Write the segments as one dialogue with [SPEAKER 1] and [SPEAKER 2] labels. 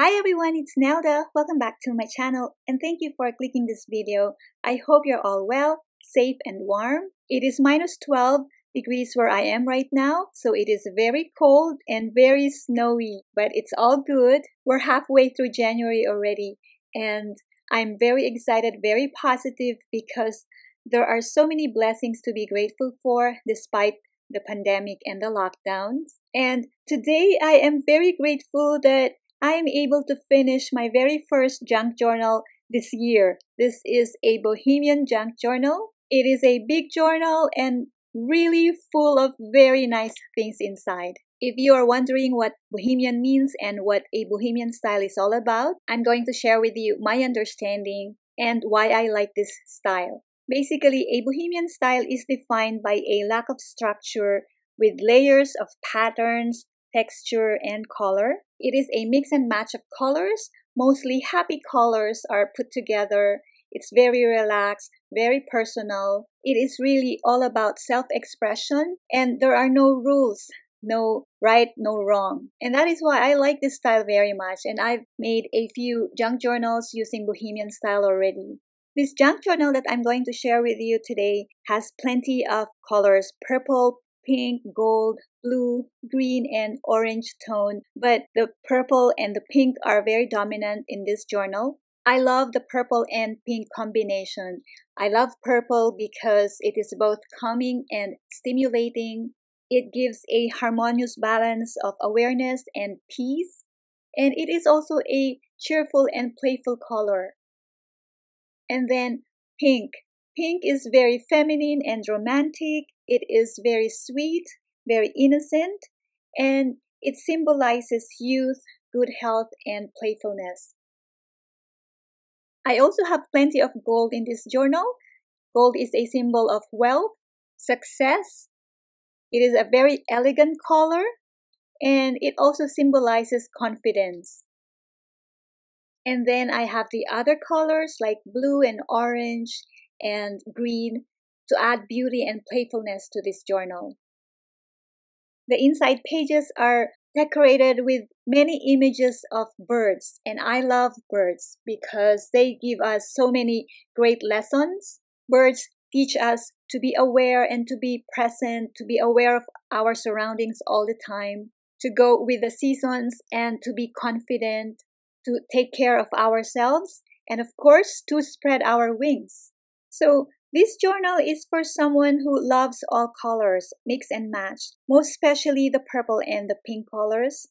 [SPEAKER 1] Hi everyone, it's Nelda. Welcome back to my channel and thank you for clicking this video. I hope you're all well, safe and warm. It is minus 12 degrees where I am right now, so it is very cold and very snowy, but it's all good. We're halfway through January already and I'm very excited, very positive because there are so many blessings to be grateful for despite the pandemic and the lockdowns. And today I am very grateful that I am able to finish my very first junk journal this year. This is a Bohemian junk journal. It is a big journal and really full of very nice things inside. If you are wondering what Bohemian means and what a Bohemian style is all about, I'm going to share with you my understanding and why I like this style. Basically, a Bohemian style is defined by a lack of structure with layers of patterns, texture, and color. It is a mix and match of colors. Mostly happy colors are put together. It's very relaxed, very personal. It is really all about self-expression and there are no rules, no right, no wrong. And that is why I like this style very much and I've made a few junk journals using Bohemian style already. This junk journal that I'm going to share with you today has plenty of colors: purple, pink, gold, blue, green, and orange tone. But the purple and the pink are very dominant in this journal. I love the purple and pink combination. I love purple because it is both calming and stimulating. It gives a harmonious balance of awareness and peace. And it is also a cheerful and playful color. And then pink. Pink is very feminine and romantic. It is very sweet, very innocent, and it symbolizes youth, good health, and playfulness. I also have plenty of gold in this journal. Gold is a symbol of wealth, success. It is a very elegant color, and it also symbolizes confidence. And then I have the other colors like blue and orange and green to add beauty and playfulness to this journal. The inside pages are decorated with many images of birds, and I love birds because they give us so many great lessons. Birds teach us to be aware and to be present, to be aware of our surroundings all the time, to go with the seasons and to be confident, to take care of ourselves, and of course, to spread our wings. So this journal is for someone who loves all colors, mix and match, most especially the purple and the pink colors,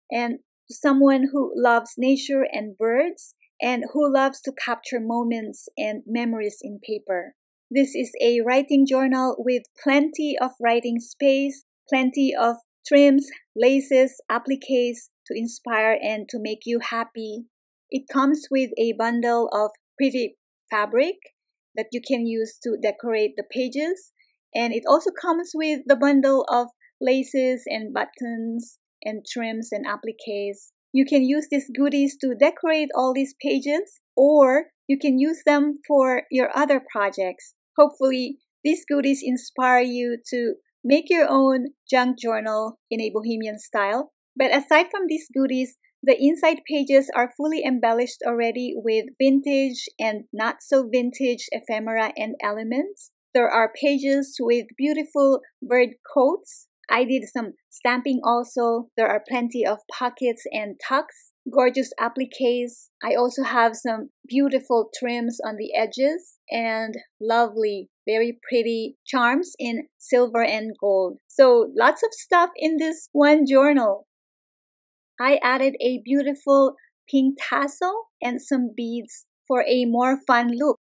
[SPEAKER 1] and someone who loves nature and birds, and who loves to capture moments and memories in paper. This is a writing journal with plenty of writing space, plenty of trims, laces, appliques to inspire and to make you happy. It comes with a bundle of pretty fabric that you can use to decorate the pages. And it also comes with the bundle of laces and buttons and trims and appliques. You can use these goodies to decorate all these pages, or you can use them for your other projects. Hopefully, these goodies inspire you to make your own junk journal in a Bohemian style. But aside from these goodies, the inside pages are fully embellished already with vintage and not so vintage ephemera and elements. There are pages with beautiful bird coats. I did some stamping also. There are plenty of pockets and tucks, gorgeous appliques. I also have some beautiful trims on the edges and lovely, very pretty charms in silver and gold. So lots of stuff in this one journal. I added a beautiful pink tassel and some beads for a more fun look.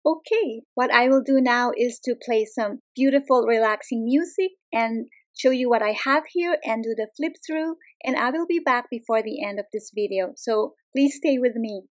[SPEAKER 1] Okay, what I will do now is to play some beautiful relaxing music and show you what I have here and do the flip through, and I will be back before the end of this video. So please stay with me.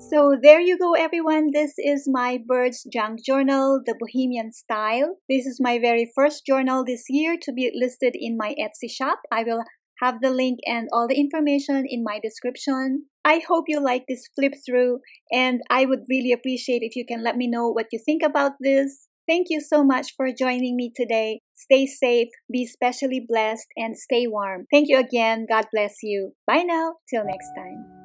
[SPEAKER 1] So there you go, everyone. This is my Birds Junk Journal, the Bohemian Style. This is my very first journal this year to be listed in my Etsy shop. I will have the link and all the information in my description. I hope you like this flip through, and I would really appreciate if you can let me know what you think about this. Thank you so much for joining me today. Stay safe, be specially blessed, and stay warm. Thank you again. God bless you. Bye now. Till next time.